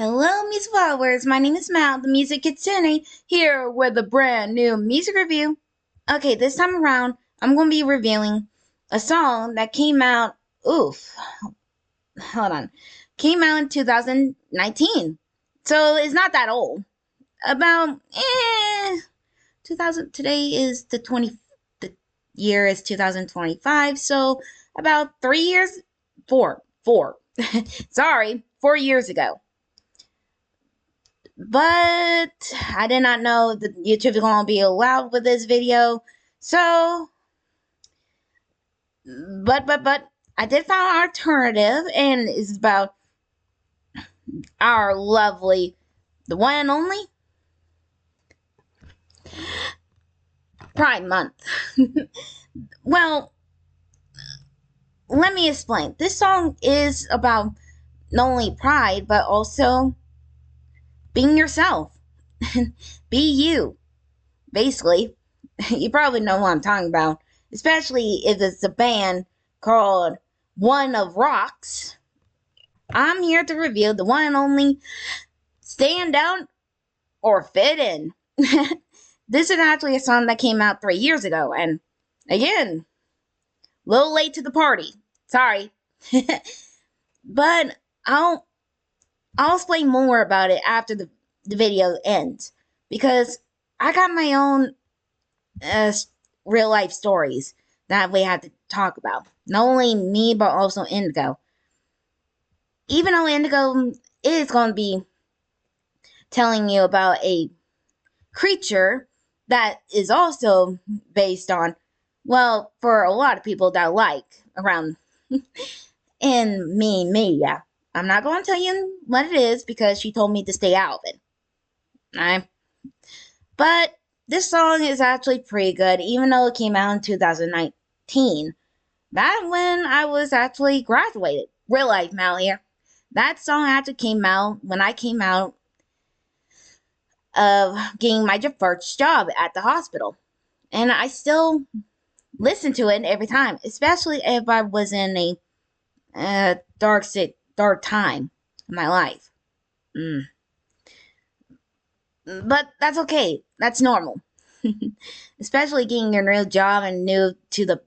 Hello, music followers. My name is Mal, the Music Kitsune, here with a brand new music review. Okay, this time around, I'm going to be reviewing a song that came out, hold on, came out in 2019. So it's not that old. About, 2000, today is the year is 2025, so about 3 years, four, sorry, 4 years ago. But I did not know that YouTube is going to be allowed with this video. So, but I did find an alternative, and it's about our lovely, the one and only Pride Month. Well, let me explain. This song is about not only pride, but also being yourself. Be you, basically. You probably know what I'm talking about, especially if it's a band called One of Rocks. I'm here to reveal the one and only Stand Out or Fit In. This is actually a song that came out 3 years ago, and again, a little late to the party. Sorry. But I'll explain more about it after the video ends, because I got my own real life stories that we had to talk about. Not only me, but also Indigo. Even though Indigo is going to be telling you about a creature that is also based on, well, for a lot of people that like around in media. I'm not going to tell you what it is because she told me to stay out of it. Alright? But this song is actually pretty good, even though it came out in 2019. That when I was actually graduated. Real life, Mal here. That song actually came out when I came out of getting my first job at the hospital. And I still listen to it every time, especially if I was in a dark time in my life. But that's okay. That's normal. Especially getting your new job and new to the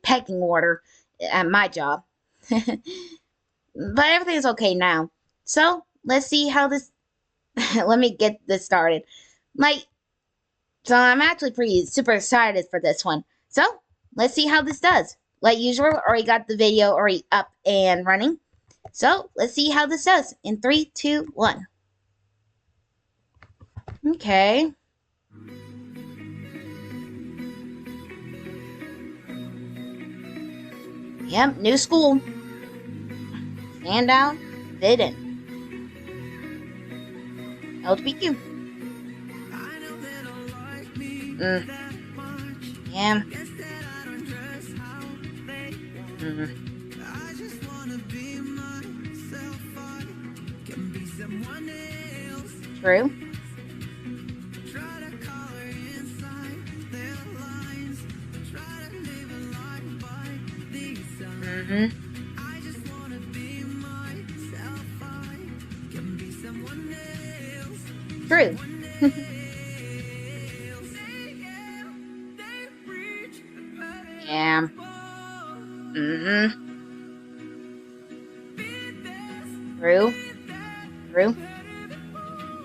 pecking order at my job. But everything's okay now. So let's see how this. Let me get this started. So I'm actually super excited for this one. So let's see how this does. Like usual, already got the video already up and running. So let's see how this does in 3, 2, 1. Okay. Yep, new school. Stand out, fit in. LGBTQ. Yeah. True. True. Yeah. True. True.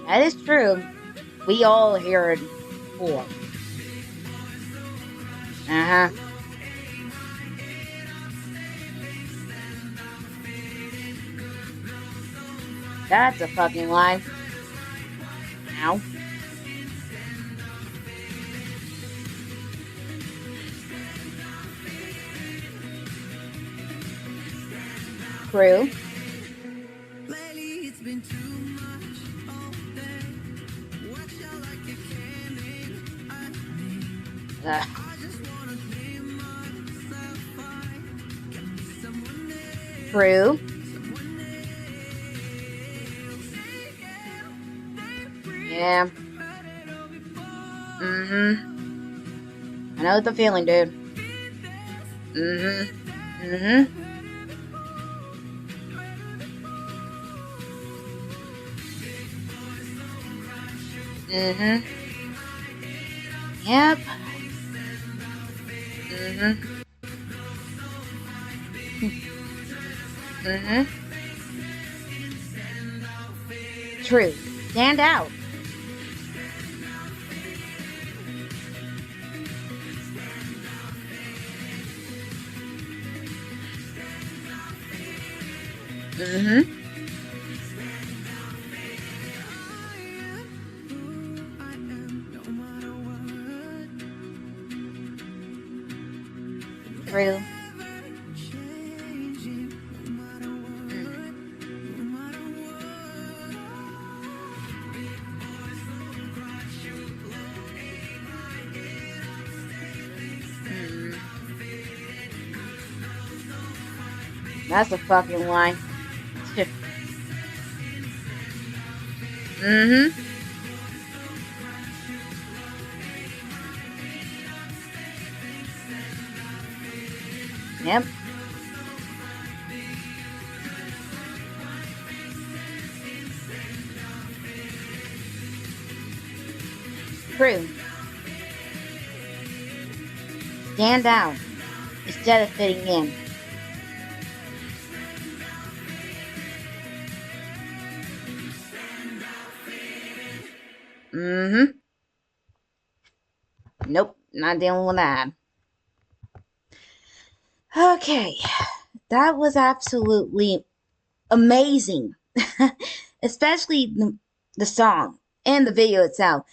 That is true. We all hear it before. That's a fucking lie. Ow. True. True. Yeah. I know the feeling, dude. Mm-hmm. Yep. Mm-hmm. Mm-hmm. True. Stand out. Mm-hmm. True. Mm. Mm. That's a fucking lie. Mm-hmm. Yep. True. Stand out instead of fitting in. Mm-hmm. Nope. Not dealing with that. Okay. That was absolutely amazing. Especially the song and the video itself.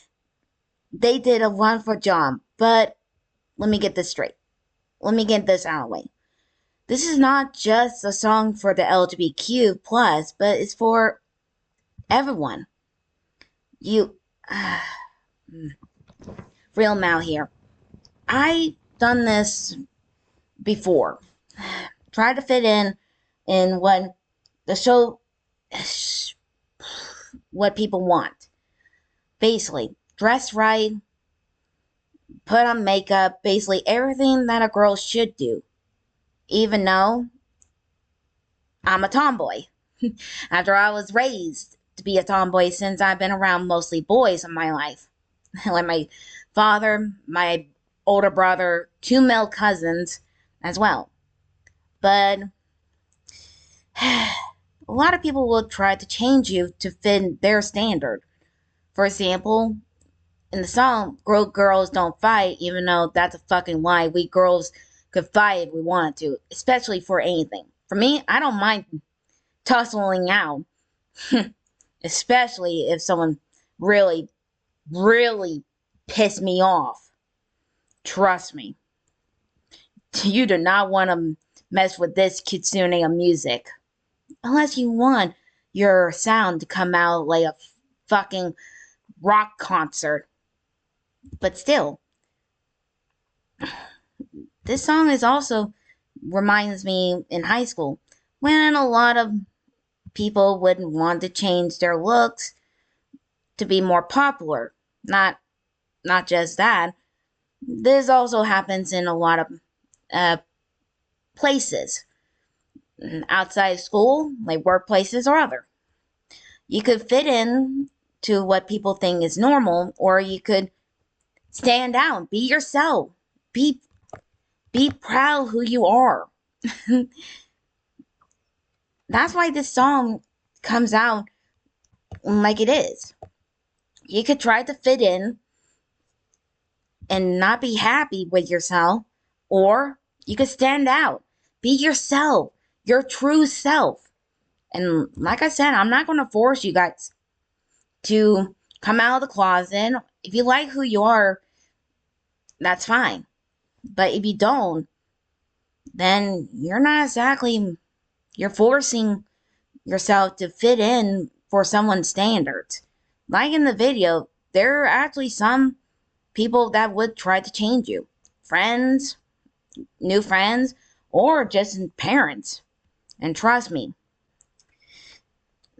They did a wonderful job. But let me get this straight. Let me get this out of the way. This is not just a song for the LGBTQ plus, but it's for everyone. You, real Mal here. I done this before. Try to fit in what the show, what people want. Basically, dress right, put on makeup, basically everything that a girl should do. Even though I'm a tomboy. After I was raised to be a tomboy since I've been around mostly boys in my life. Like my father, my older brother, two male cousins as well. But a lot of people will try to change you to fit their standard. For example, in the song, girls don't fight, even though that's a fucking lie. We girls could fight if we wanted to, especially for anything. For me, I don't mind tussling out, especially if someone really, really pissed me off. Trust me. You do not want to mess with this kitsune of music. Unless you want your sound to come out like a fucking rock concert. But still, this song is also reminds me in high school when a lot of people would want to change their looks to be more popular. Not just that. This also happens in a lot of uh, places outside school, like workplaces or other. You could fit in to what people think is normal, or you could stand out, be yourself, be be proud who you are. That's why this song comes out like it is. You could try to fit in and not be happy with yourself, or you could stand out, be yourself, your true self. And like I said, I'm not going to force you guys to come out of the closet. If you like who you are, that's fine. But if you don't, then you're not exactly, you're forcing yourself to fit in for someone's standards. Like in the video, there are actually some people that would try to change you. Friends, new friends, or just parents. And trust me,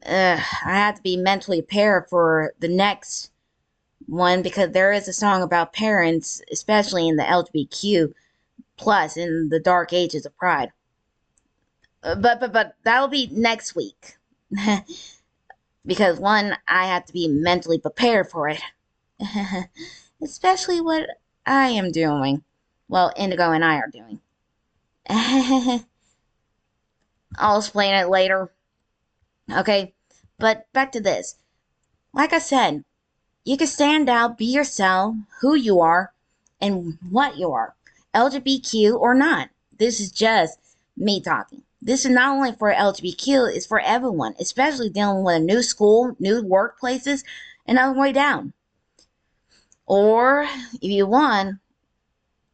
I have to be mentally prepared for the next one because there is a song about parents, especially in the LGBTQ plus in the dark ages of pride. But that'll be next week because one, I have to be mentally prepared for it. Especially what I am doing. Well, Indigo and I are doing. I'll explain it later. Okay, but back to this. Like I said, you can stand out, be yourself, who you are, and what you are, LGBTQ or not. This is just me talking. This is not only for LGBTQ, it's for everyone, especially dealing with a new school, new workplaces, and all the way down. Or if you want,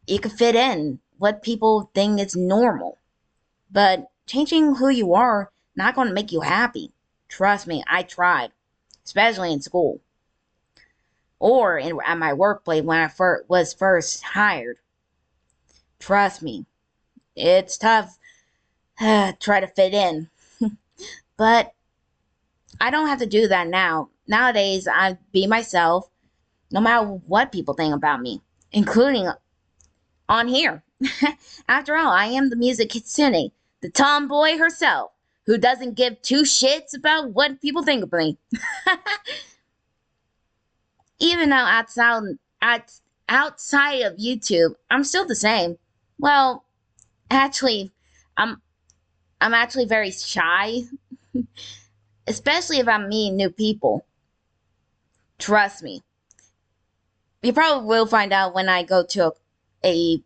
you can fit in what people think is normal. But changing who you are not going to make you happy. Trust me, I tried, especially in school or at my workplace when I was first hired. Trust me, it's tough try to fit in. But I don't have to do that now. Nowadays, I be myself no matter what people think about me, including on here. After all, I am the music kitsune, the tomboy herself, who doesn't give two shits about what people think of me. Even though outside of YouTube, I'm still the same. Well, actually, I'm I'm actually very shy, especially if I'm meeting new people. Trust me. You probably will find out when I go to a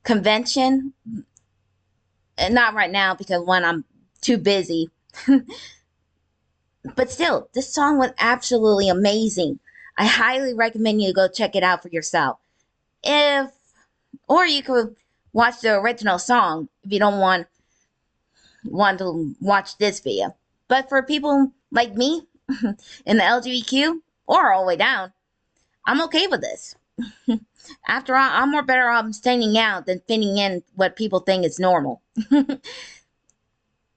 convention. And not right now because when I'm too busy. But still, this song was absolutely amazing. I highly recommend you go check it out for yourself. If or you could watch the original song if you don't want to watch this video. But for people like me in the LGBTQ or all the way down, I'm okay with this. After all, I'm more better off standing out than fitting in what people think is normal.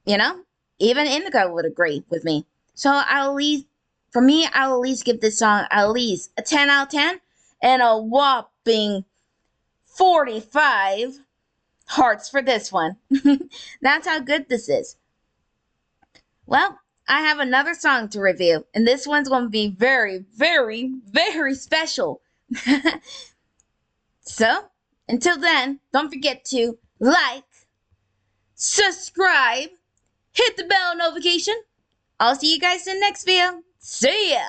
You know? Even Indigo would agree with me. So I'll at least, for me, I'll at least give this song at least a 10 out of 10 and a whopping 45 hearts for this one. That's how good this is. Well, I have another song to review, and this one's going to be very, very, very special. So, until then, don't forget to like, subscribe, hit the bell notification. I'll see you guys in the next video. See ya!